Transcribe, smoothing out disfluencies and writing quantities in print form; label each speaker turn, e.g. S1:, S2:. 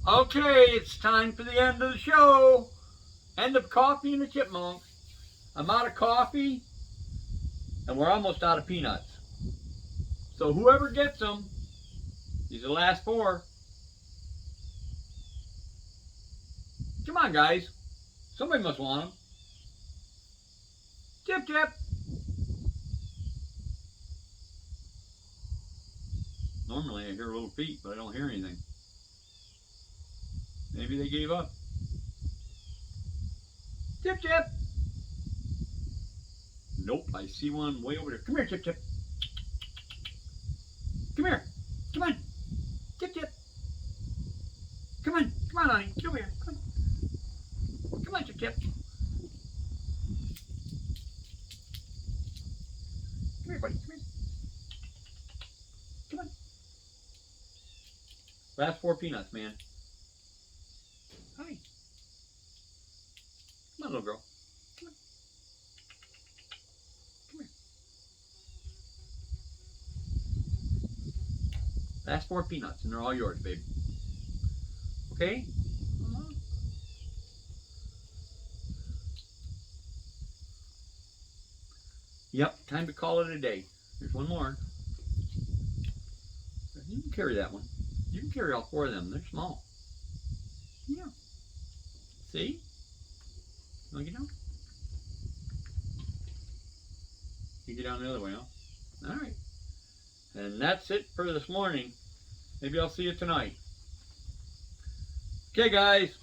S1: Okay, it's time for the end of the show. End of coffee and the chipmunk. I'm out of coffee, and we're almost out of peanuts. So whoever gets them, these are the last four. Come on, guys. Somebody must want them. Chip, chip. Normally I hear little feet, but I don't hear anything. Maybe they gave up. Chip, chip. Nope, I see one way over there. Come here, Chip, chip. Come here. Come on. Chip, chip. Come on. Come on, honey. Come here. Come on. Come on, Chip, chip. Come here, buddy. Come here. Come on. Last four peanuts, man. Hi. Come on, little girl. Come on. Come here. Last four peanuts, and they're all yours, babe. Okay? Yep, time to call it a day. There's one more. You can carry that one. You can carry all four of them. They're small. Yeah. See? You want to get down? You get down the other way, huh? All right. And that's it for this morning. Maybe I'll see you tonight. Okay, guys.